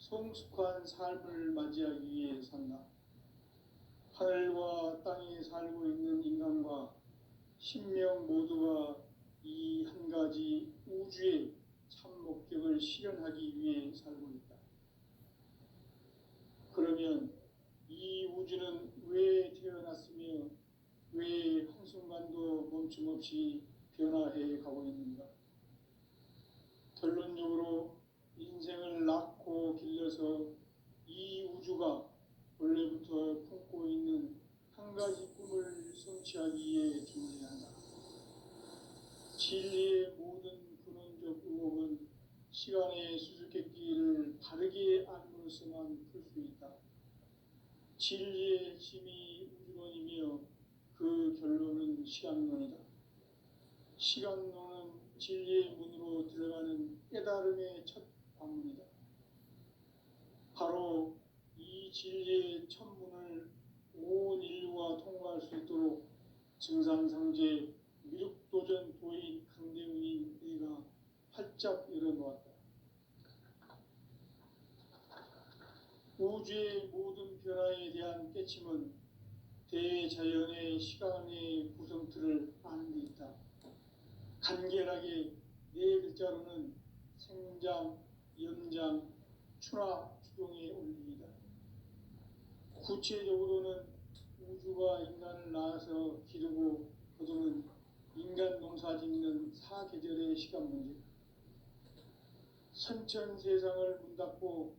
성숙한 삶을 맞이하기 위해 산다. 하늘과 땅에 살고 있는 인간과 신명 모두가 이 한 가지 우주의 참 목적을 실현하기 위해 살고 있다. 그러면 이 우주는 왜 태어났으며 왜 한순간도 멈춤 없이 변화해 가고 있는가? 결론적으로 인생을 낳고 길러서 이 우주가 원래부터 품고 있는 한 가지 꿈을 성취하기 위해 존재한다. 진리의 모든 근원적 의혹은 시간의 수수께끼를 바르게 알므로써만 풀 수 있다. 진리의 핵심이 우주론이며 그 결론은 시간론이다. 시간론은 진리의 문으로 들어가는 깨달음의 첫 관문이다. 바로 이 진리의 첫 문을 온 인류가 통과할 수 있도록 증산상제 미륵도전 도인 강대웅인 내가 활짝 열어놓았다. 우주의 모든 변화에 대한 깨침은 대자연의 시간의 구성틀을 아는 데 있다. 간결하게 네 글자로는 생장, 연장, 추나 추동의 원리이다. 구체적으로는 우주가 인간을 낳아서 기르고 거두는 인간 농사 짓는 사계절의 시간 문제, 선천 세상을 문 닫고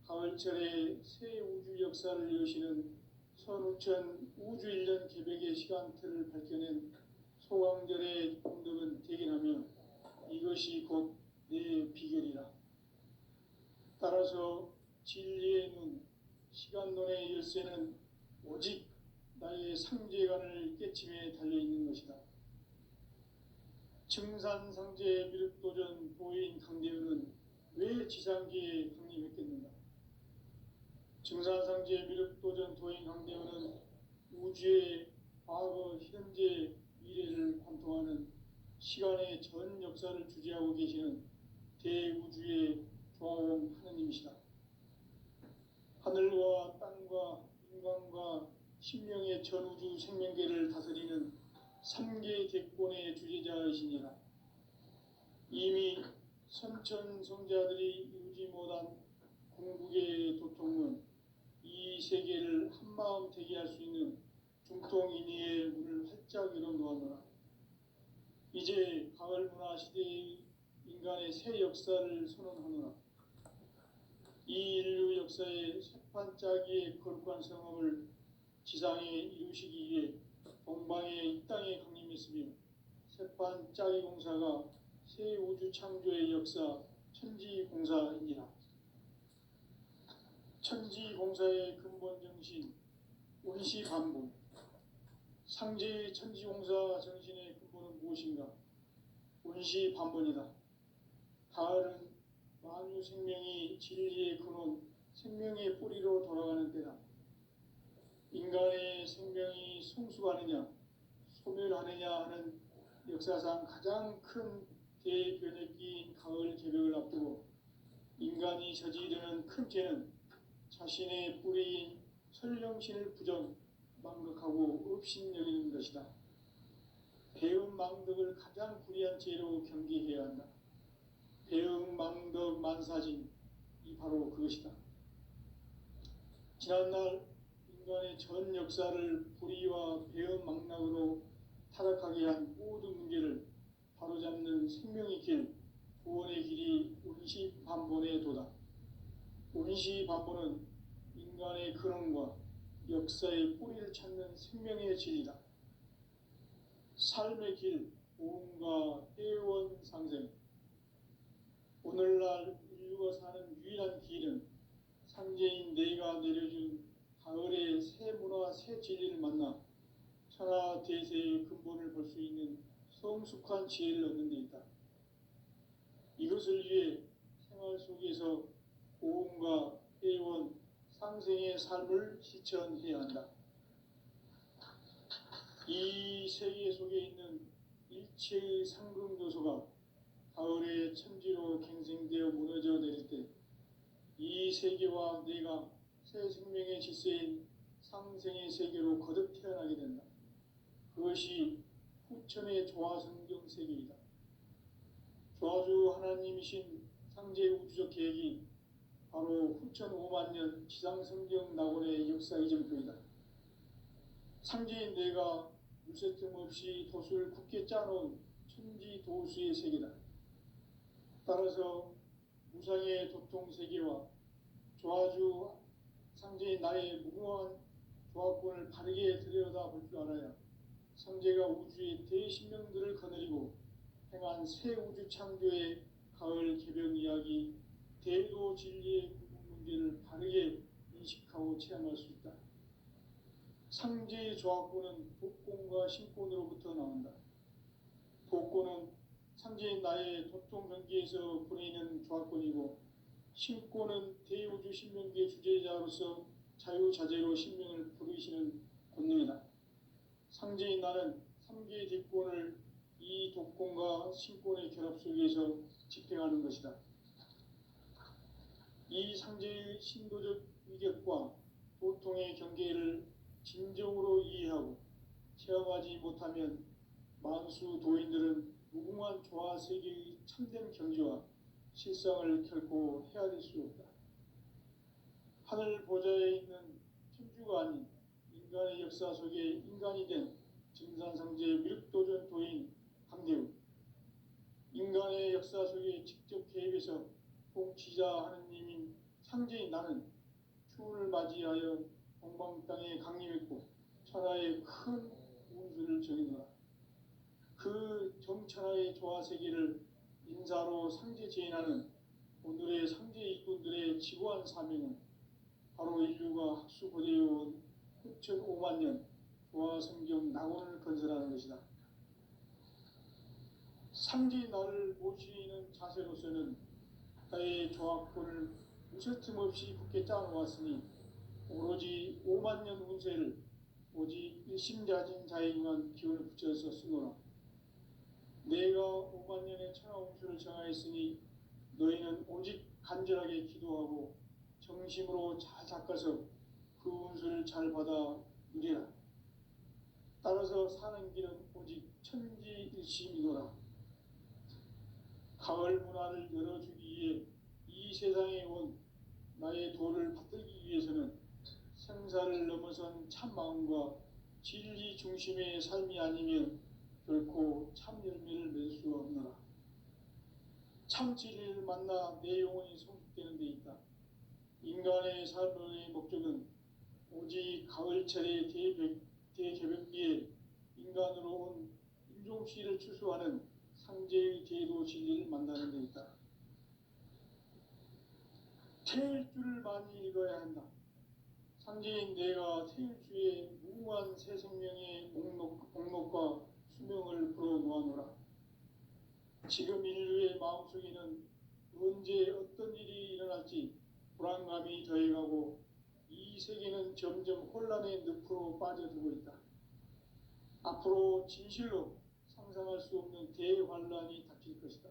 가을철에 새 우주 역사를 여시는 선우천 우주 1년 개백의 시간틀을 밝혀낸 소강절의 공덕은 대견하며 이것이 곧 내 비결이라. 따라서 진리의 눈, 시간론의 열쇠는 오직 나의 상제관을 깨침에 달려있는 것이다. 증산상제 미륵도전 도인 강대현은 왜 지상계에 강림했겠는가? 증산상제 미륵도전 도인 강대현은 우주의 과거, 현재, 미래를 관통하는 시간의 전 역사를 주재하고 계시는 대우주의 조화원 하느님이시다. 하늘과 땅과 인간과 신명의 전우주 생명계를 다스리는 3계 대권의 주재자이시니라. 이미 선천성자들이 이루지 못한 궁극의 도통은 이 세계를 한마음 되게 할 수 있는 중통인의의 문을 활짝 열어놓았노라. 이제 가을 문화 시대의 인간의 새 역사를 선언하노라. 이 인류 역사의 새판짜기의 거룩한 성업을 지상에 이루시기 위해 동방의 이 땅에 강림했으며 새판짜기 공사가 새 우주 창조의 역사 천지공사이니라. 천지공사의 근본 정신 원시반본, 상제의 천지공사 정신의 근본은 무엇인가? 원시반본이다. 가을은 만유 생명이 진리의 근원, 생명의 뿌리로 돌아가는 때다. 인간의 생명이 성숙하느냐, 소멸하느냐 하는 역사상 가장 큰 대변혁기인 가을 개벽을 앞두고 인간이 저지르는 큰 죄는 자신의 뿌리인 설령신을 부정, 망극하고 업신여기는 것이다. 배은 망덕을 가장 불의한 죄로 경계해야 한다. 배응 망덕 만사진, 이 바로 그것이다. 지난날 인간의 전 역사를 불의와 배응 망락으로 타락하게 한 모든 문제를 바로잡는 생명의 길, 구원의 길이 원시반본의 도다. 원시반본은 인간의 근원과 역사의 뿌리를 찾는 생명의 진리다. 삶의 길, 보험과 회원 상생. 오늘날 인류가 사는 유일한 길은 상제인 내가 내려준 가을의 새 문화, 새 진리를 만나 천하 대세의 근본을 볼 수 있는 성숙한 지혜를 얻는 데 있다. 이것을 위해 생활 속에서 보험과 회원, 상생의 삶을 실천해야 한다. 이 세계 속에 있는 일체의 상승요소가 가을의 천지로 갱생되어 무너져 내릴 때 이 이 세계와 내가 새 생명의 질서인 상생의 세계로 거듭 태어나게 된다. 그것이 후천의 조화성경 세계이다. 조화주 하나님이신 상제 우주적 계획이 바로 후천 5만 년 지상성경 낙원의 역사 이전표이다. 상제인 내가 물새틈 없이 돛을 굳게 짜놓은 천지 도수의 세계다. 따라서 무상의 도통 세계와 조화주 상제인 나의 무궁한 조화권을 바르게 들여다볼 줄 알아야 상제가 우주의 대신명들을 거느리고 행한 새 우주 창조의 가을 개변 이야기, 대도 진리의 구분 문제를 바르게 인식하고 체험할 수 있다. 상제의 조화권은 복권과 신권으로부터 나온다. 복권은 상제인 나의 도통 경계에서 보내는 조화권이고, 신권은 대우주 신명기의 주제자로서 자유자재로 신명을 부르시는 권능이다. 상제인 나는 3개의 뒷권을 이 독권과 신권의 결합 속에서 집행하는 것이다. 이 상제의 신도적 위격과 도통의 경계를 진정으로 이해하고 체험하지 못하면 만수 도인들은 무궁한 조화 세계의 참된 경지와 실상을 결코 헤아릴 수 없다. 하늘 보좌에 있는 천주가 아닌 인간의 역사 속에 인간이 된 증산상제의 미륵도전 도인 강대우, 인간의 역사 속에 직접 개입해서 통치자 하느님인 상제인 나는 추운을 맞이하여 동방 땅에 강림했고 천하의 큰 운수를 정해놓아 그 정천하의 조화 세계를 인사로 상제 제인하는 오늘의 상제 일꾼들의 지고한 사명은 바로 인류가 학수고대해온 후천 5만 년 조화 성경 낙원을 건설하는 것이다. 상제인 나를 모시는 자세로서는 나의 조화권을 무쇠틈 없이 굳게 짜놓았으니 오로지 5만 년 운세를 오직 일심자진 자에게만 기운을 붙여서 쓰노라. 내가 5만 년의 천하 운수를 정하였으니 너희는 오직 간절하게 기도하고 정심으로 잘 닦아서 그 운수를 잘 받아 누리라. 따라서 사는 길은 오직 천지일심이노라. 가을 문화를 열어주기 위해 이 세상에 온 나의 도를 받들기 위해서는 생사를 넘어선 참마음과 진리 중심의 삶이 아니면 결코 참 열매를 맺을 수 없노라. 참 진리를 만나 내 영혼이 성숙되는 데 있다. 인간의 삶의 목적은 오직 가을철의 대개벽기에 인간으로 온 인종씨를 추수하는 상제의 제도 진리를 만나는 데 있다. 태일주를 많이 읽어야 한다. 상제인 내가 태일주의 무궁한 새 생명의 목록과 수명을 풀어놓아노라. 지금 인류의 마음속에는 언제 어떤 일이 일어날지 불안감이 더해가고 이 세계는 점점 혼란의 늪으로 빠져들고 있다. 앞으로 진실로 상상할 수 없는 대환란이 닥칠 것이다.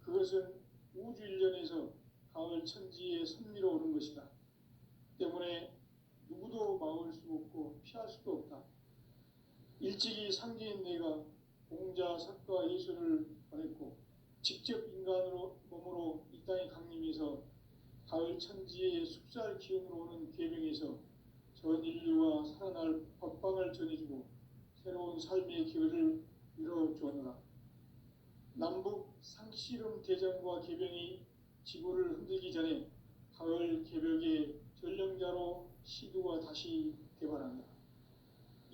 그것은 우주 일련에서 가을 천지의 섭리로 오는 것이다. 때문에 누구도 막을 수 없고 피할 수도 없다. 일찍이 상제인 내가 공자, 석가, 예수를 보냈고 직접 인간으로 몸으로 이 땅에 강림해서 가을 천지의 숲살 기운으로 오는 계명에서 전 인류와 살아날 법방을 전해주고 새로운 삶의 기회를 이뤄주었노라. 남북 상씨름 대전과 개병이 지구를 흔들기 전에 가을 개벽의 전령자로 시두가 다시 개발한다.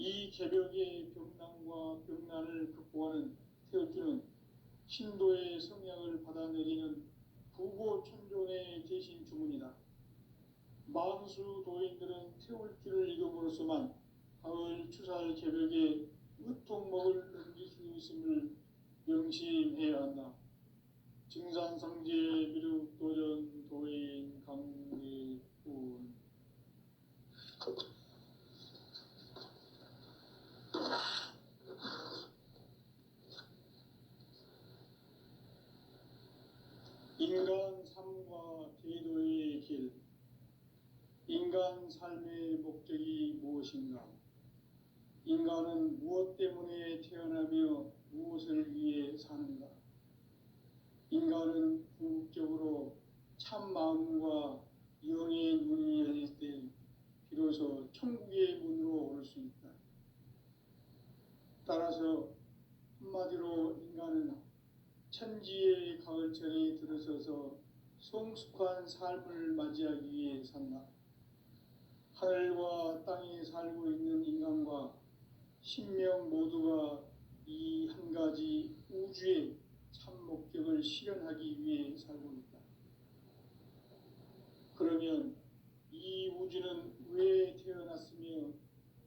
이 개벽의 병난과 병난을 극복하는 태울주는 신도의 성향을 받아내리는 부고천존의 대신 주문이다. 만수 도인들은 태울주를 읽음으로써만 가을 추살 개벽에 으통먹을 넘길 수 있음을 명심해야 한다. 증산상제 미륵도전 도인 강대훈. 인간 인간 삶과 제도의 길, 인간 삶의 목적이 무엇인가? 인간은 무엇 때문에 태어나며 무엇을 위해 사는가? 인간은 궁극적으로 참 마음과 영의 눈이 열릴 때 비로소 천국의 문으로 올 수 있다. 따라서 한마디로 인간은 천지의 가을철에 들어서서 성숙한 삶을 맞이하기 위해 산다. 하늘과 땅에 살고 있는 인간과 신명 모두가 이 한 가지 우주의 참 목적을 실현하기 위해 살고 있다. 그러면 이 우주는 왜 태어났으며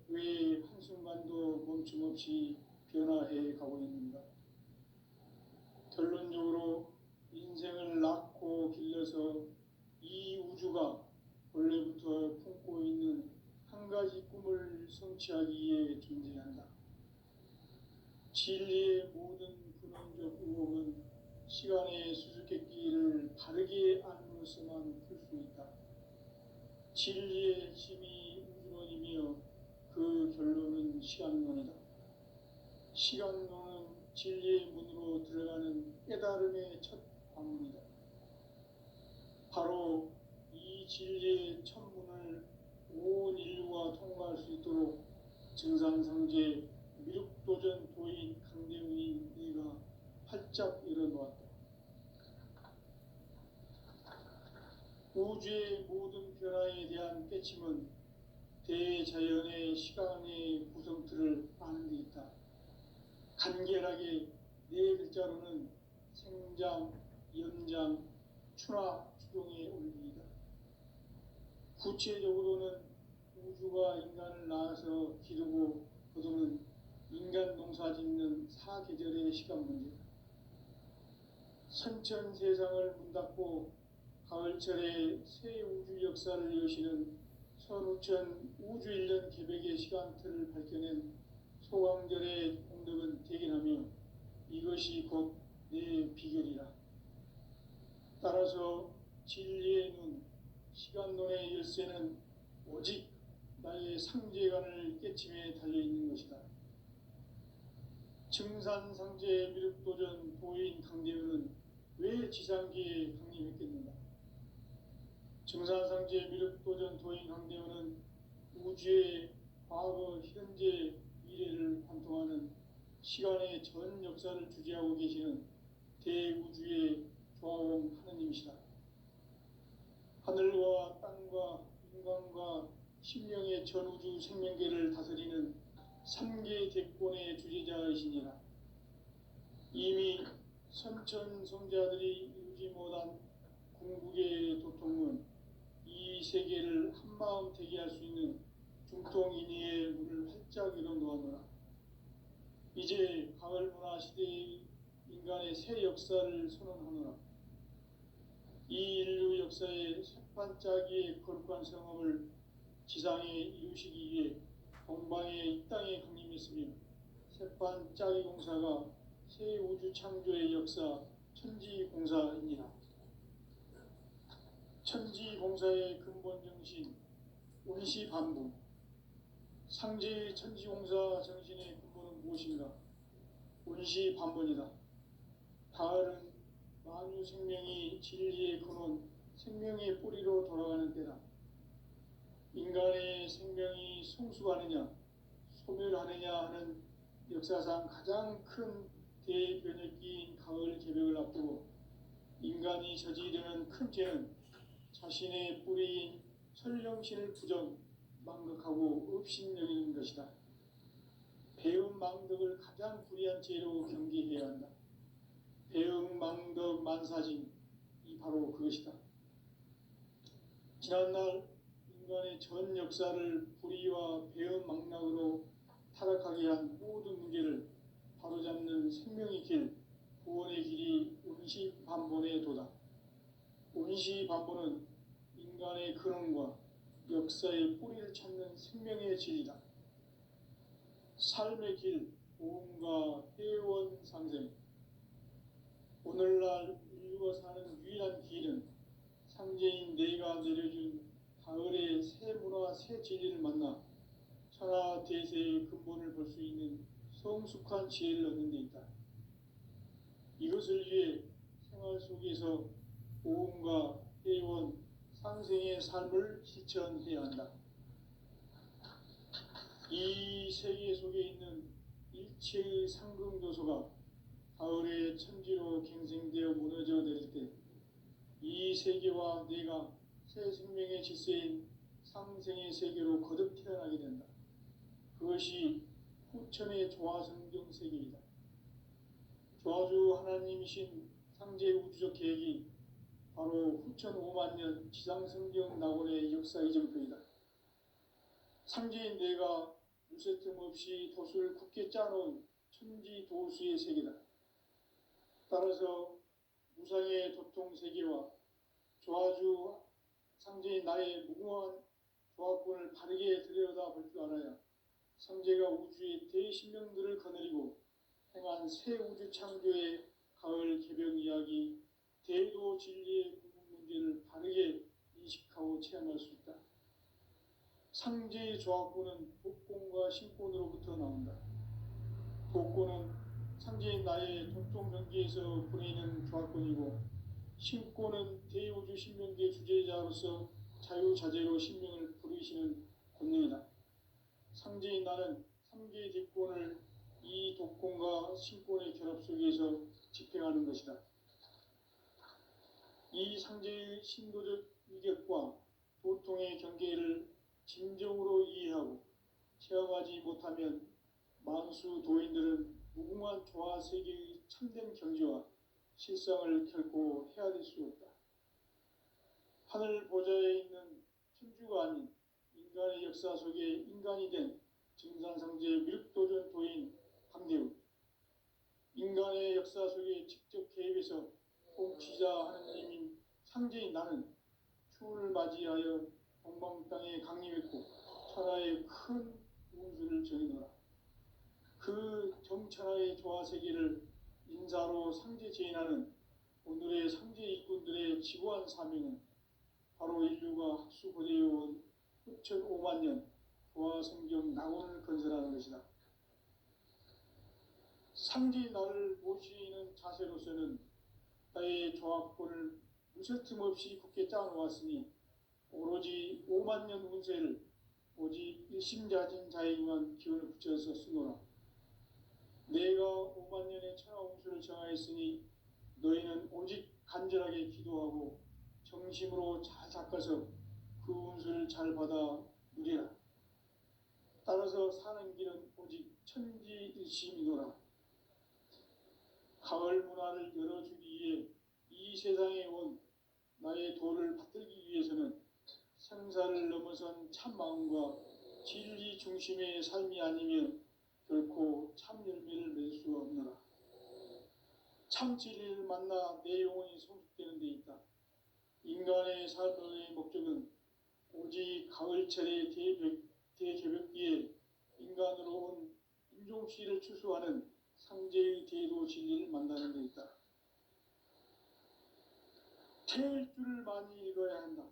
왜 한순간도 멈춤없이 변화해 가고 있는가? 결론적으로 인생을 낳고 길러서 이 우주가 원래부터 품고 있는 한 가지 꿈을 성취하기 위해 존재한다. 진리의 모든 근원적 의혹은 시간의 수수께끼를 바르게 알므로서만 풀 수 있다. 진리의 핵심이 우주론이며 그 결론은 시간론이다. 시간론은 진리의 문으로 들어가는 깨달음의 첫 방문이다. 바로 이 진리의 첫 문을 온 인류가 통과할 수 있도록 증산상제 미륵도전 도인 강대훈이 네가 활짝 열어놓았다. 우주의 모든 변화에 대한 깨침은 대자연의 시간의 구성틀을 아는 데 있다. 간결하게 네 글자로는 생장, 연장, 추나 추동의 원리이다. 구체적으로는 우주가 인간을 낳아서 기르고 거두는 인간 농사 짓는 사계절의 시간 문제다. 선천 세상을 문 닫고 가을철에 새 우주 역사를 여시는 선우천 우주 1년 계백의 시간틀을 밝혀낸 소강절의 공덕은 대견하며 이것이 곧 내 비결이라. 따라서 진리의 눈, 시간론의 열쇠는 오직 나의 상제관을 깨침에 달려있는 것이다. 증산상제 미륵도전 도인 강대훈은 왜 지상계에 강림했겠는가? 증산상제 미륵도전 도인 강대훈은 우주의 과거, 현재, 미래를 관통하는 시간의 전 역사를 주재하고 계시는 대우주의 조화원 하느님이시다. 하늘과 땅과 인간과 신명의 전우주 생명계를 다스리는 3계 대권의 주재자이시니라. 이미 선천성자들이 이루지 못한 궁극의 도통은 이 세계를 한마음 되게 할 수 있는 중통인의의 문을 활짝 열어놓았노라. 이제 가을문화 시대의 인간의 새 역사를 선언하노라. 이 인류 역사의 새반짝이의 거룩한 성업을 지상에 이루시기 위해 동방의 이 땅에 강림했으며 새반짝이 공사가 새 우주 창조의 역사 천지공사이니라. 천지공사의 근본 정신 원시반복. 상제의 천지공사 정신의 근본은 무엇인가? 원시반복이다. 가을은 만유 생명이 진리의 근원, 생명의 뿌리로 돌아가는 때다. 인간의 생명이 성숙하느냐, 소멸하느냐 하는 역사상 가장 큰 대변혁기인 가을 개벽을 앞두고 인간이 저지르는 큰 죄는 자신의 뿌리인 설령신을 부정, 망극하고 업신여기는 것이다. 배움 망덕을 가장 불의한 죄로 경계해야 한다. 배움 망덕 만사진, 이 바로 그것이다. 지난날 인간의 전 역사를 불의와 배움 망락으로 타락하게 한 모든 문제를 바로잡는 생명의 길, 구원의 길이 원시반본의 도다. 원시반본은 인간의 근원과 역사의 뿌리를 찾는 생명의 진리다. 삶의 길, 보험과 회원 상생. 오늘날 인류가 사는 유일한 길은 상제인 내가 내려준 가을의 새 문화, 새 진리를 만나 천하 대세의 근본을 볼 수 있는 성숙한 지혜를 얻는 데 있다. 이것을 위해 생활 속에서 보험과 회원, 상생의 삶을 실천해야 한다. 이 세계 속에 있는 일체의 상승도소가 가을의 천지로 갱생되어 무너져 내릴 때 이 세계와 내가 새 생명의 질서인 상생의 세계로 거듭 태어나게 된다. 그것이 후천의 조화성경 세계이다. 조화주 하나님이신 상제 우주적 계획이 바로 후천 5만 년 지상성경 낙원의 역사 이정표이다. 상제인 내가 무쇠틈 없이 도수를 굳게 짜놓은 천지 도수의 세계다. 따라서 무상의 도통 세계와 조화주 상제인 나의 무궁한 조화권을 바르게 들여다볼 줄 알아야 상제가 우주의 대신명들을 거느리고 행한 새 우주 창조의 가을 개벽 이야기, 대도 진리의 궁극 문제를 바르게 인식하고 체험할 수 있다. 상제의 조화권은 복권과 신권으로부터 나온다. 복권은 상제인 나의 도통 경계에서 보내는 조화권이고, 신권은 대우주 신명계 주제자로서 자유자재로 신명을 부르시는 권능이다. 상제인 나는 3개의 대권을 이 독권과 신권의 결합 속에서 집행하는 것이다. 이 상제의 신도적 위격과 도통의 경계를 진정으로 이해하고 체험하지 못하면 만수 도인들은 무궁한 조화 세계의 참된 경지와 실상을 결코 헤아릴 수 없다. 하늘 보좌에 있는 천주가 아닌 인간의 역사 속에 인간이 된 증산상제 미륵도전 도인 강대우, 인간의 역사 속에 직접 개입해서 통치자 하느님인 상제인 나는 추운을 맞이하여 동방 땅에 강림했고 천하의 큰 운수를 정해놓아 그 정천하의 조화 세계를 인사로 상제 제인하는 오늘의 상제 일꾼들의 지구한 사명은 바로 인류가 학수고대해온 후천 5만 년 조화 성경 낙원을 건설하는 것이다. 상제인 나를 모시는 자세로서는 나의 조화권을 무쇠틈 없이 굳게 짜놓았으니 오로지 5만 년 운세를 오직 일심자진 자에게만 기운을 붙여서 쓰노라. 내가 5만 년의 천하 운수를 정하였으니 너희는 오직 간절하게 기도하고 정심으로 잘 닦아서 그 운수를 잘 받아 누리라. 따라서 사는 길은 오직 천지일심이노라. 가을 문화를 열어주기 위해 이 세상에 온 나의 도를 받들기 위해서는 생사를 넘어선 참마음과 진리 중심의 삶이 아니면 결코 참 열매를 맺을 수가 없노라. 참 진리를 만나 내 영혼이 성숙되는 데 있다. 인간의 삶의 목적은 오직 가을철의 대개벽기에 인간으로 온 인종씨를 추수하는 상제의 대도 진리를 만나는 데 있다. 태일주를 많이 읽어야 한다.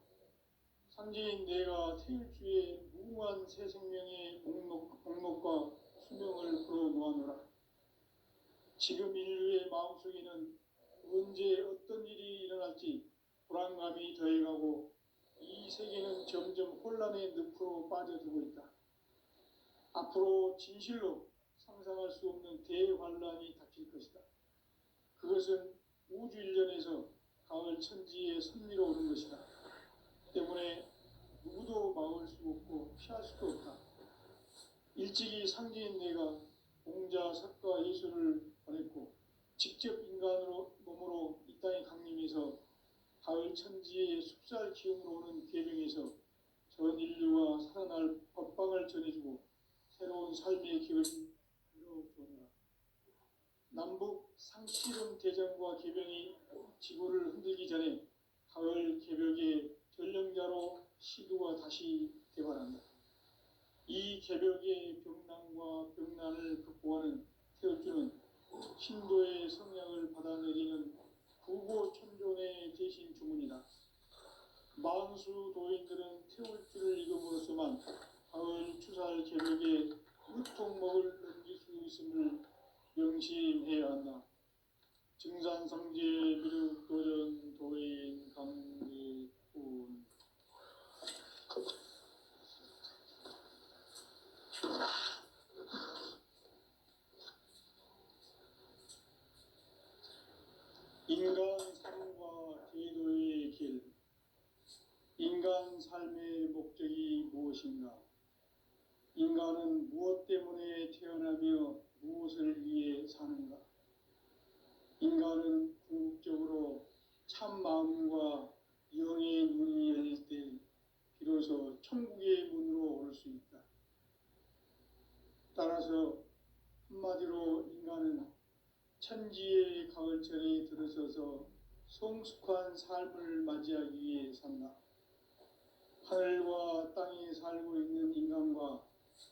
상제인 내가 태일주의 무궁한 새 생명의 목록과 수명을 풀어놓아노라. 지금 인류의 마음속에는 언제 어떤 일이 일어날지 불안감이 더해가고 이 세계는 점점 혼란의 늪으로 빠져들고 있다. 앞으로 진실로 상상할 수 없는 대환란이 닥칠 것이다. 그것은 우주 일련에서 가을 천지의 섭리로 오는 것이다. 때문에 누구도 막을 수 없고 피할 수도 없다. 일찍이 상제인 내가 공자, 석가, 예수를 보냈고 직접 인간으로 몸으로 이 땅에 강림해서 가을 천지의 숲살 기운으로 오는 계명에서 전 인류가 살아날 법방을 전해주고 새로운 삶의 길을 이뤄주노라. 남북 상씨름 대전과 개병이 지구를 흔들기 전에 가을 개벽의 전령자로 시도가 다시 개발한다. 이 개벽의 병난과 병난을 극복하는 태엽주는 신도의 성량을 받아내리는 구고천존의 대신 주문이다. 만수 도인들은 태울 줄을 익음으로써만 가을 추살 개벽에 으통먹을 넘길 수 있음을 명심해야 한다. 증산상제 미륵도전 도인 강리군. 인간 삶과 제도의 길. 인간 삶의 목적이 무엇인가? 인간은 무엇 때문에 태어나며 무엇을 위해 사는가? 인간은 궁극적으로 참 마음과 영의 눈이 열릴 때 비로소 천국의 문으로 올 수 있다. 따라서 한마디로 인간은 천지의 가을철에 들어서서 성숙한 삶을 맞이하기 위해 산다. 하늘과 땅에 살고 있는 인간과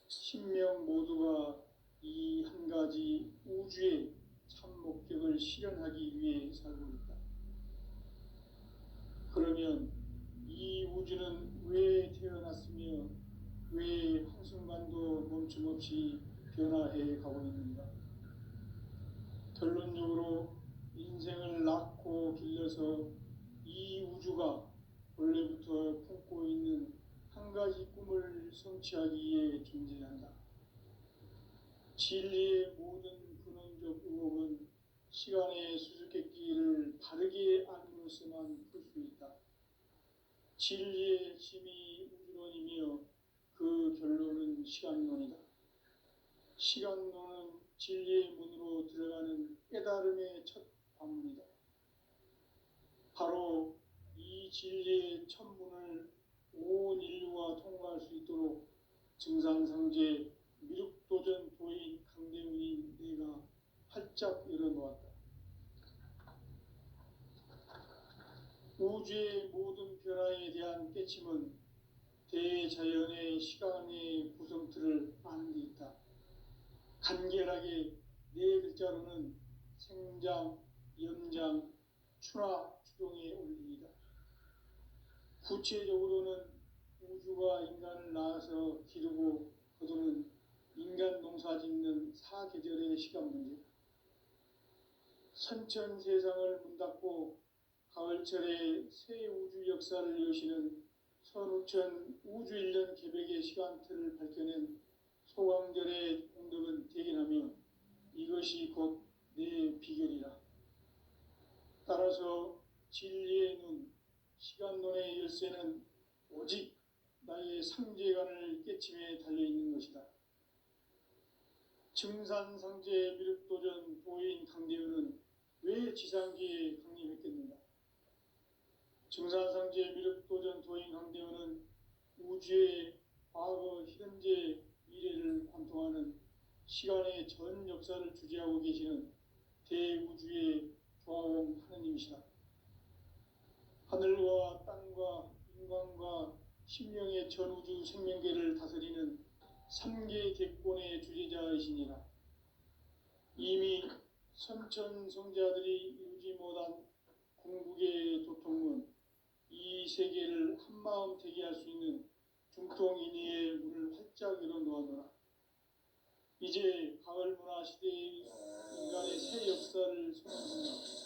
신명 모두가 이 한 가지 우주의 참 목적을 실현하기 위해 살고 있다. 그러면 이 우주는 왜 태어났으며 왜 한순간도 멈춤없이 변화해 가고 있는가? 결론적으로 인생을 낳고 길러서 이 우주가 원래부터 품고 있는 한 가지 꿈을 성취하기 위해 존재한다. 진리의 모든 근원적 의혹은 시간의 수수께끼를 바르게 알므로써만 풀 수 있다. 진리의 힘이 우주론이며 그 결론은 시간론이다. 시간론은 진리의 문으로 들어가는 깨달음의 첫 관문이다. 바로 이 진리의 첫 문을 온 인류가 통과할 수 있도록 증산상제 미륵도전 도인 강대훈인 내가 활짝 열어놓았다. 우주의 모든 변화에 대한 깨침은 대자연의 시간의 구성틀을 아는 데 있다. 간결하게 네 글자로는 생장, 염장, 추나 추동의 원리이다. 구체적으로는 우주가 인간을 낳아서 기르고 거두는 인간 농사 짓는 사계절의 시간 문제. 선천 세상을 문닫고 가을철에 새 우주 역사를 여시는 선우천 우주 1년 개벽의 시간틀을 밝혀낸 소강절의 공덕은 대견하며 이것이 곧 내 비결이라. 따라서 진리의 눈, 시간론의 열쇠는 오직 나의 상제관을 깨침에 달려있는 것이다. 증산상제 미륵도전 도인 강대훈은 왜 지상기에 강림했겠는가? 증산상제 미륵도전 도인 강대훈은 우주의 과거, 현재, 미래를 관통하는 시간의 전 역사를 주재하고 계시는 대우주의 조화원 하느님이시다. 하늘과 땅과 인간과 신명의 전우주 생명계를 다스리는 3계 객권의 주재자이시니라. 이미 선천성자들이 이루지 못한 궁극의 도통문, 이 세계를 한마음 되게 할 수 있는 중통인의의 문을 활짝 열어놓았노라. 이제 가을 문화 시대의 인간의 새 역사를 선언한다.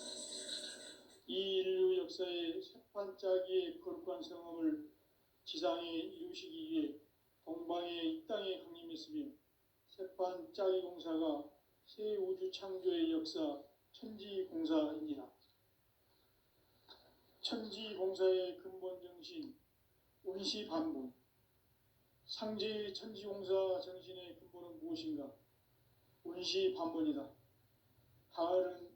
이 인류 역사의 새판짜기의 거룩한 성험을 지상에 이루시기 위해 동방의 이 땅에 강림했으며 새판짜기 공사가 새 우주 창조의 역사 천지공사이니라. 천지공사의 근본 정신 운시반분. 상제의 천지공사 정신의 근본은 무엇인가? 운시반분이다. 가을은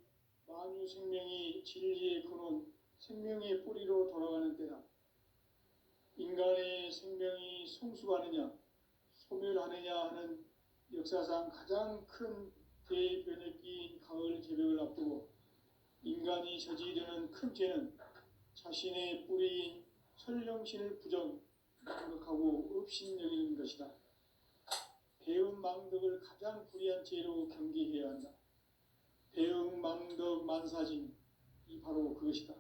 만유 생명이 진리의 근원, 생명의 뿌리로 돌아가는 때다. 인간의 생명이 성숙하느냐, 소멸하느냐 하는 역사상 가장 큰 대변혁기인 가을 개벽을 앞두고 인간이 저지르는 큰 죄는 자신의 뿌리인 설령신을 부정, 망각하고 업신여기는 것이다. 배은 망덕을 가장 불의한 죄로 경계해야 한다. 배은 망덕 만사진, 이 바로 그것이다.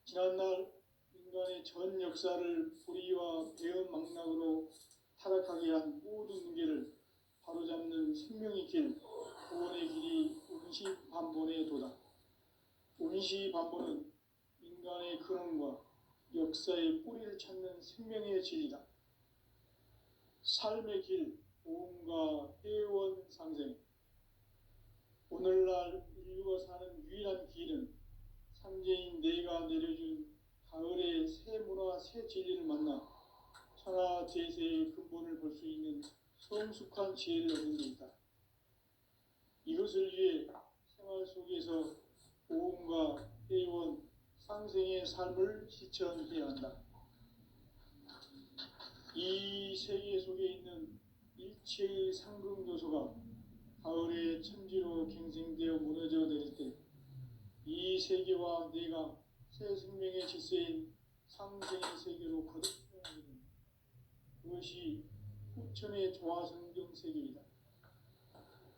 지난날 인간의 전 역사를 불의와 배은망락으로 타락하게 한 모든 문제를 바로잡는 생명의 길, 구원의 길이 운시반본의 도다. 운시반본은 인간의 근원과 역사의 뿌리를 찾는 생명의 진리다. 삶의 길, 보험과 회원 상생. 오늘날 인류가 사는 유일한 길은 삼재인 내가 내려준 가을의 새 문화, 새 진리를 만나 천하 대세의 근본을 볼 수 있는 성숙한 지혜를 얻는 데 있다. 이것을 위해 생활 속에서 보험과 회원, 상생의 삶을 실천해야 한다. 이 세계 속에 있는 일체의 상극 요소가 가을의 천지로 갱생되어 무너져 내릴 때 이 세계와 내가 새 생명의 질서인 상생의 세계로 거듭나게 된다. 그것이 후천의 조화성경 세계이다.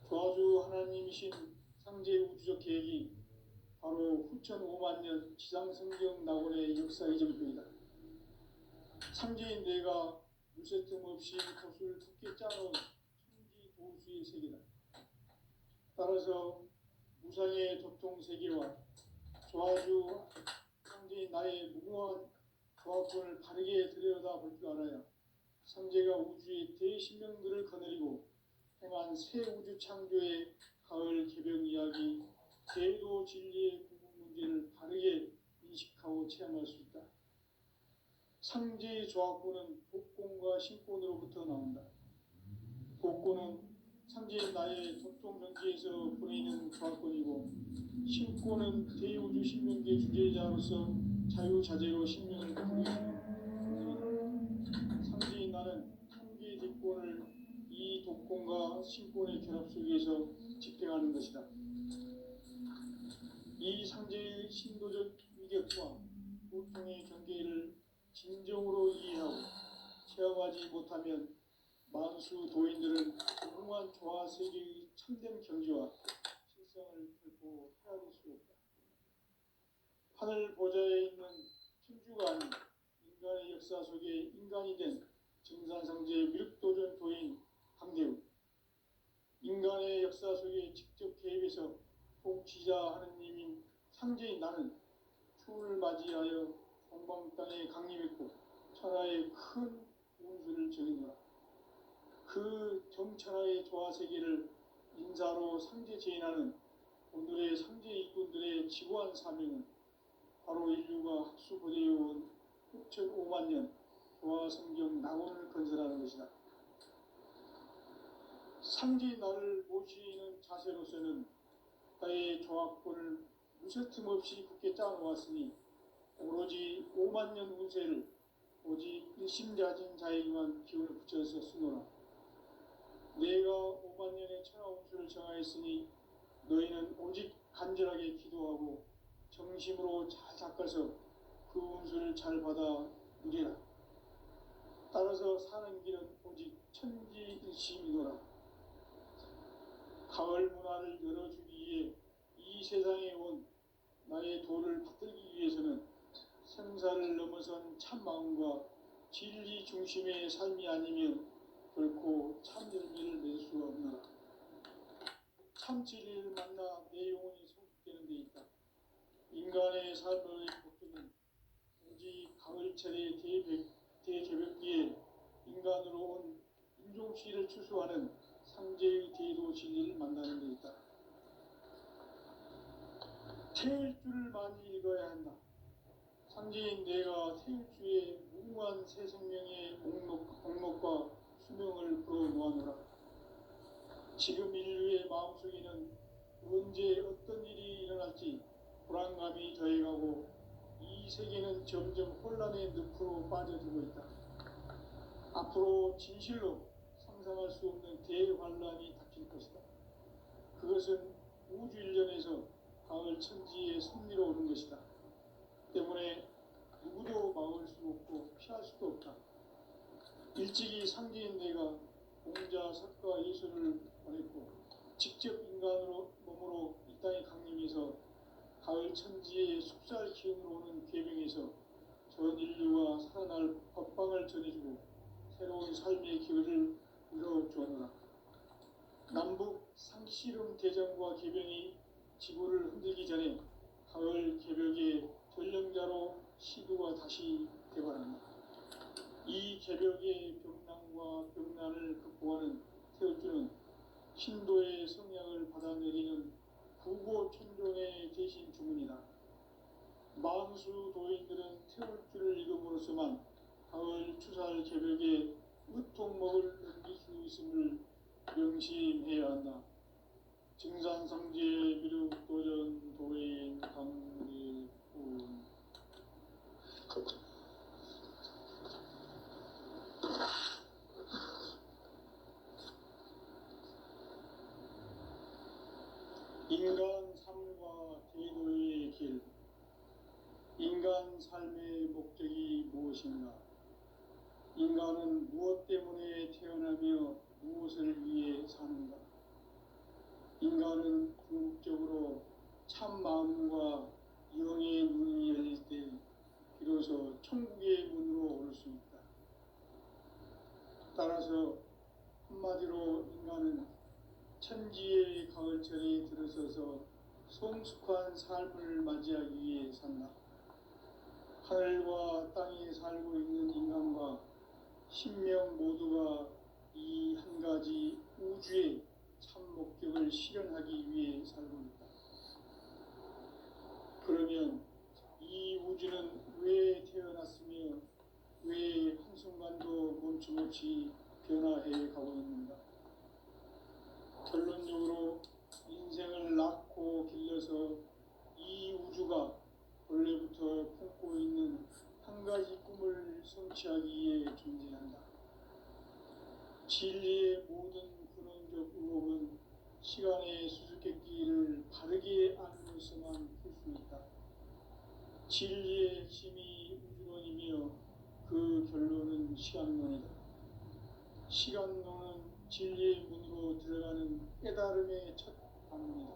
조화주 하나님이신 상제 우주적 계획이 바로 후천 5만 년 지상성경 낙원의 역사 이전표이다. 상제인 내가 물새 틈 없이 돛을 굳게 짜놓은 천지 도수의 세계다. 따라서 무상의 도통 세계와 조화주 상제인 나의 무궁한 조화권을 바르게 들여다볼 줄 알아야 상제가 우주의 대신명들을 거느리고 행한 새 우주 창조의 가을 개벽 이야기, 제도 진리의 궁극 문제를 바르게 인식하고 체험할 수 있다. 상제의 조화권은 복권과 신권으로부터 나온다. 복권은 상제인 나의 도통 경지에서 보내는 조화권이고, 신권은 대우주 신명계 주제자로서 자유자재로 신명을 부르는 상제인 나는 상계의 대권을 이 독권과 신권의 결합 속에서 집행하는 것이다. 이 상제의 신도적 위격과 고통의 경계를 진정으로 이해하고 체험하지 못하면 만수 도인들은 무궁한 조화 세계의 참된 경지와 실상을 결코 헤아릴 수 없다. 하늘 보좌에 있는 천주가 아닌 인간의 역사 속에 인간이 된 증산상제 밀도전 도인 강대우, 인간의 역사 속에 직접 개입해서 통치자 하느님인 상제인 나는 추운을 맞이하여 동방 땅에 강림했고 천하의 큰 운수를 정해노라. 그 정천하의 조화세계를 인사로 상제 제인하는 오늘의 상제 일꾼들의 지구한 사명은 바로 인류가 학수고대해온 후천 5만 년 조화성경 낙원을 건설하는 것이다. 상제인 나를 모시는 자세로서는 나의 조화권을 무쇠틈 없이 굳게 짜놓았으니 오로지 5만 년 운세를 오직 일심자진 자에게만 기운을 붙여서 쓰노라. 내가 5만 년의 천하 운수를 정하였으니 너희는 오직 간절하게 기도하고 정심으로 잘 닦아서 그 운수를 잘 받아 누리라. 따라서 사는 길은 오직 천지일심이노라. 가을 문화를 열어주기 위해 이 세상에 온 나의 도를 받들기 위해서는 생사를 넘어선 참마음과 진리 중심의 삶이 아니면 결코 참 열매를 맺을 수가 없노라. 참 진리를 만나 내 영혼이 성숙되는 데 있다. 인간의 삶의 복도는 오직 가을철의 대개벽기에 인간으로 온 인종시를 추수하는 상제의 대도 진리를 만나는 데 있다. 태일주를 많이 읽어야 한다. 상제인 내가 태일주의 무궁한 새 생명의 목록과 수명을 풀어놓아노라. 지금 인류의 마음속에는 언제 어떤 일이 일어날지 불안감이 더해가고 이 세계는 점점 혼란의 늪으로 빠져들고 있다. 앞으로 진실로 상상할 수 없는 대환란이 닥칠 것이다. 그것은 우주 일련에서 가을 천지의 섭리로 오는 것이다. 때문에 누구도 막을 수 없고 피할 수도 없다. 일찍이 상제인 내가 공자, 석가, 예술을 보냈고 직접 인간으로 몸으로 이 땅에 강림해서 가을 천지의 숙살 기운으로 오는 궤병에서 전 인류가 살아날 법방을 전해주고 새로운 삶의 기회를 이뤄주었노라. 남북 상씨름 대전과 궤병이 지구를 흔들기 전에 가을 개벽의 전령자로 시두가 다시 개발한다. 이 개벽의 병난과 병난을 극복하는 태울주는 신도의 성약을 받아내리는 구고천종의 대신 주문이다. 만수 도인들은 태울주를 읽음으로써만 가을 추살 개벽의 으통목을 넘길 수 있음을 명심해야 한다. 증산상제 미륵도전 도인 강리군. 인간 삶과 대도의 길. 인간 삶의 목적이 무엇인가? 인간은 무엇 때문에 태어나며 무엇을 위해 사는가? 인간은 궁극적으로 참 마음과 영의 문이 열릴 때 비로소 천국의 문으로 올 수 있다. 따라서 한마디로 인간은 천지의 가을철에 들어서서 성숙한 삶을 맞이하기 위해 산다. 하늘과 땅에 살고 있는 인간과 신명 모두가 이 한 가지 우주의 참 목적을 실현하기 위해 살고 있다. 그러면 이 우주는 왜 태어났으며 왜 한순간도 멈춤없이 변화해 가고 있는가? 결론적으로 인생을 낳고 길러서 이 우주가 원래부터 품고 있는 한 가지 꿈을 성취하기 위해 존재한다. 진리의 모든 근원적 의혹은 시간의 수수께끼를 바르게 알면서만 풀 수 있다. 진리의 핵심이 우주론이며 그 결론은 시간론이다. 시간론은 진리의 문으로 들어가는 깨달음의 첫 방문이다.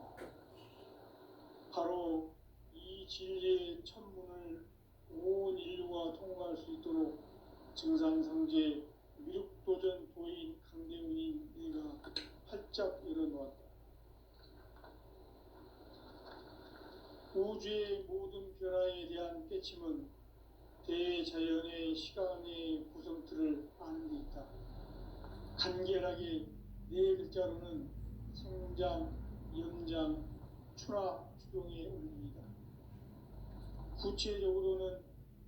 바로 이 진리의 첫 문을 온 인류가 통과할 수 있도록 증산상제 미륵도전 도인 강대훈이 내가 활짝 열어놓았다. 우주의 모든 변화에 대한 깨침은 대자연의 시간의 구성틀을 아는 데 있다. 간결하게 네 글자로는 생장, 연장, 추나 추동의 원리이다. 구체적으로는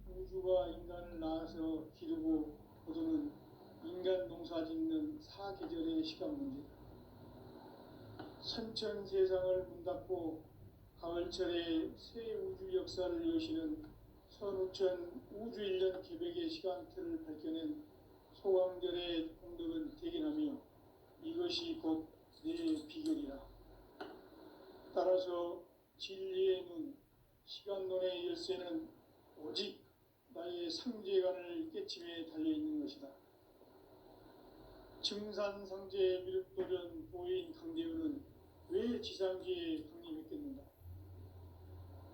우주가 인간을 낳아서 기르고 거두는 인간 농사 짓는 사계절의 시간 문제다. 선천 세상을 문 닫고 가을철에 새 우주 역사를 여시는 선우천 우주 1년 개벽의 시간틀을 밝혀낸 소강절의 공덕은 대견하며 이것이 곧 내 비결이라. 따라서 진리의 눈, 시간론의 열쇠는 오직 나의 상제관을 깨침에 달려있는 것이다. 증산상제 미륵도전 도인 강대훈은 왜 지상계에 강림했겠는가?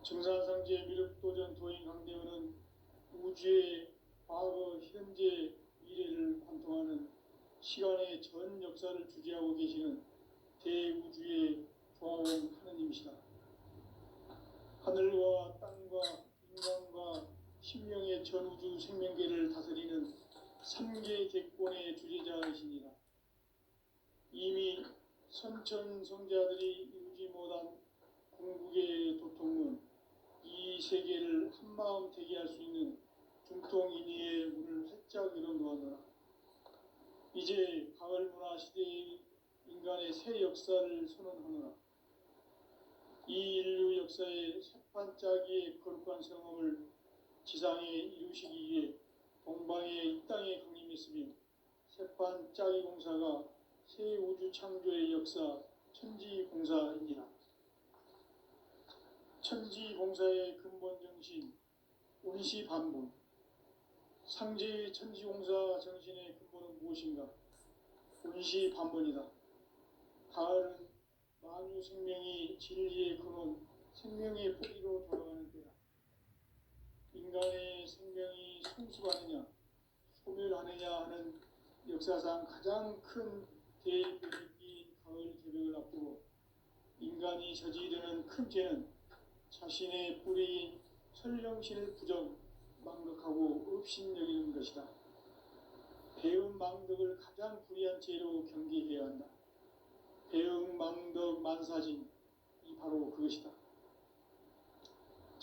증산상제 미륵도전 도인 강대훈은 우주의 과거, 현재, 미래를 관통하는 시간의 전 역사를 주재하고 계시는 대우주의 조화원 하느님이시다. 하늘과 땅과 인간과 신명의 전우주 생명계를 다스리는 3계 객권의 주재자이시니라. 이미 선천성자들이 이루지 못한 궁극의 도통문, 이 세계를 한마음 되게 할 수 있는 중통인의의 문을 활짝 열어놓았노라. 이제 가을 문화 시대의 인간의 새 역사를 선언하노라. 이 인류 역사의 새판짜기의 거룩한 성험을 지상에 이루시기 위해 동방의 이 땅에 강림했으며 새판짜기 공사가 새 우주 창조의 역사 천지공사이니라. 천지공사의 근본 정신 운시반본. 상제의 천지공사 정신의 근본은 무엇인가? 운시반본이다. 가을은 만유 생명이 진리의 근원 생명의 뿌리로 돌아가는 때다. 인간의 생명이 성숙하느냐 소멸하느냐 하는 역사상 가장 큰 대변기인 가을 개벽을 앞두고 인간이 저지르는 큰 죄는 자신의 뿌리인 천령신을 부정, 망덕하고 업신여기는 것이다. 배은 망덕을 가장 불의한 죄로 경계해야 한다. 배은 망덕 만사진이 바로 그것이다.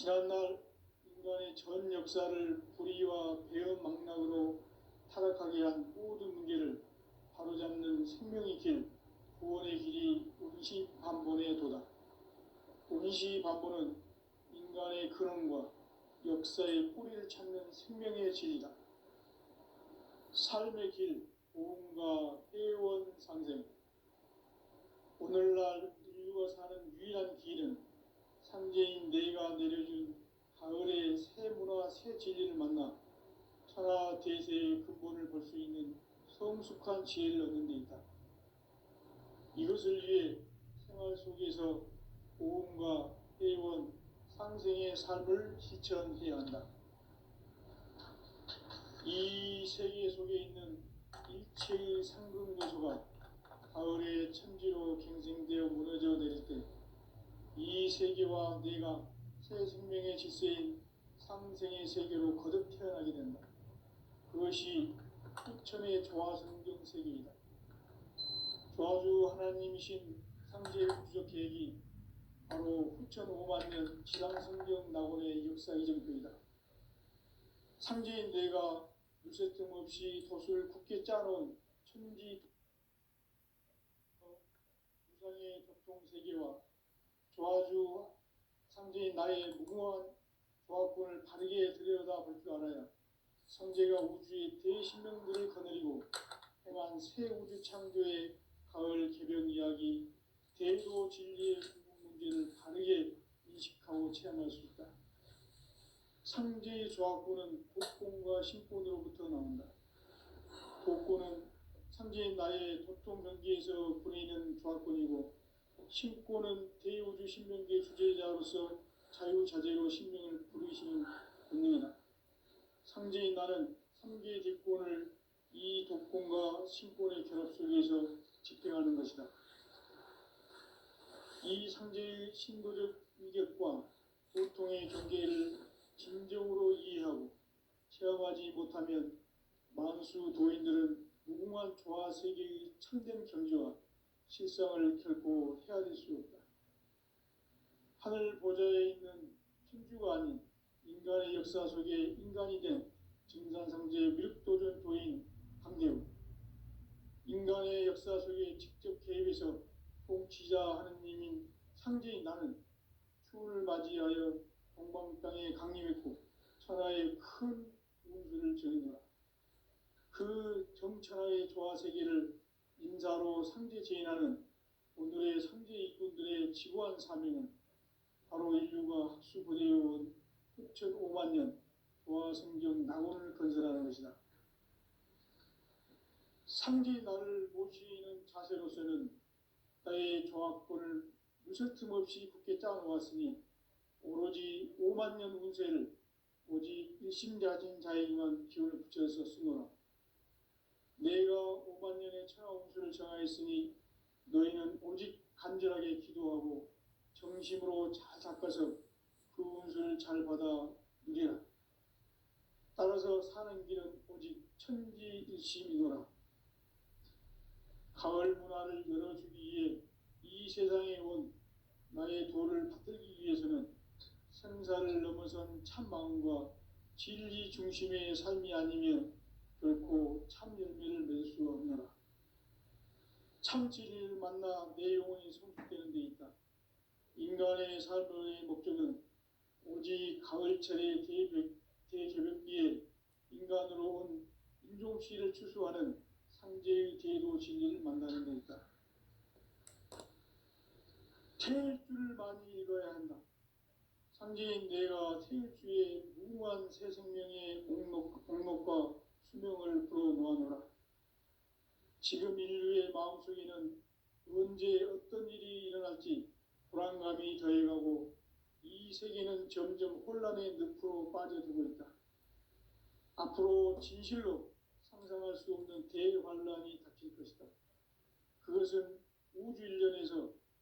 지난날 인간의 전 역사를 불의와 배은 망락으로 타락하게 한 모든 문제를 바로잡는 생명의 길, 구원의 길이 운시반본에 도다. 운시반본은 인간의 근원과 역사의 뿌리를 찾는 생명의 진리다. 삶의 길, 보험과 회원 상생. 오늘날 인류가 사는 유일한 길은 상제인 내가 내려준 가을의 새 문화, 새 진리를 만나 천하 대세의 근본을 볼 수 있는 성숙한 지혜를 얻는 데 있다. 이것을 위해 생활 속에서 보험과 회원, 상생의 삶을 실천해야 한다. 이 세계 속에 있는 일체의 상금 요소가 가을의 천지로 갱생되어 무너져 내릴 때 이 세계와 내가 새 생명의 질서인 상생의 세계로 거듭 태어나게 된다. 그것이 후천의 조화성경 세계이다. 조화주 하나님이신 상제의 우주적 계획이 바로 후천 5만 년 지상성경 낙원의 역사 이정표이다. 상제인 내가 물새 틈 없이 돛을 굳게 짜놓은 천지 무상의 교통 세계와 조화주 상제인 나의 무궁한 조화권을 바르게 들여다볼 줄 알아야 성제가 우주의 대신명들을 거느리고 행한 새 우주 창조의 가을 개벽 이야기, 대도 진리의 궁극 문제를 바르게 인식하고 체험할 수 있다. 상제의 조화권은 독권과 신권으로부터 나온다. 독권은 상제인 나의 도통 경계에서 부리는 조화권이고 신권은 대우주 신명계 주제자로서 자유자재로 신명을 부르시는 본능이다. 상제인 나는 3개의 대권을 이 독권과 신권의 결합 속에서 집행하는 것이다. 이 상제의 신도적 위격과 보통의 경계를 진정으로 이해하고 체험하지 못하면 만수 도인들은 무궁한 조화 세계의 참된 경지와 실상을 결코 헤아릴 수 없다. 하늘 보좌에 있는 천주가 아닌 인간의 역사 속에 인간이 된 증산상제 미륵도전 도인 강대우, 인간의 역사 속에 직접 개입해서 통치자 하느님인 상제인 나는 추운을 맞이하여 동방 땅에 강림했고 천하의 큰 운수를 정해노라. 그 정천하의 조화세계를 인사로 상제 제인하는 오늘의 상제 일꾼들의 지구한 사명은 바로 인류가 학수부대해온 후천 5만 년 조화성경 낙원을 건설하는 것이다. 상제 나를 모시는 자세로서는 나의 조화권을 무설틈 없이 굳게 짜놓았으니 오로지 5만 년 운세를 오직 일심자진 자에게만 기운을 붙여서 쓰노라. 내가 5만 년의 천하 운수를 정하였으니 너희는 오직 간절하게 기도하고 정심으로 잘 닦아서 그 운수를 잘 받아 누리라. 따라서 사는 길은 오직 천지일심이노라. 가을 문화를 열어주기 위해 이 세상에 온 나의 도를 받들기 위해서는 생사를 넘어선 참 마음과 진리 중심의 삶이 아니면 결코 참 열매를 맺을 수 없노라. 참 진리를 만나 내 영혼이 성숙되는 데 있다. 인간의 삶의 목적은 오직 가을철의 대개벽기에 인간으로 온 인종시를 추수하는 상제의 대도 진리를 만나는 데 있다. 태일주를 많이 읽어야 한다. 상제인 내가 태일주의 무궁한 새 생명의 목록과 수명을 불어놓아노라. 지금 인류의 마음속에는 언제 어떤 일이 일어날지 불안감이 더해가고 이 세계는 점점 혼란의 늪으로 빠져들고 있다. 앞으로 진실로 상상할 수 없는 대환란이 닥칠 것이다. 그것은 우주 일련에서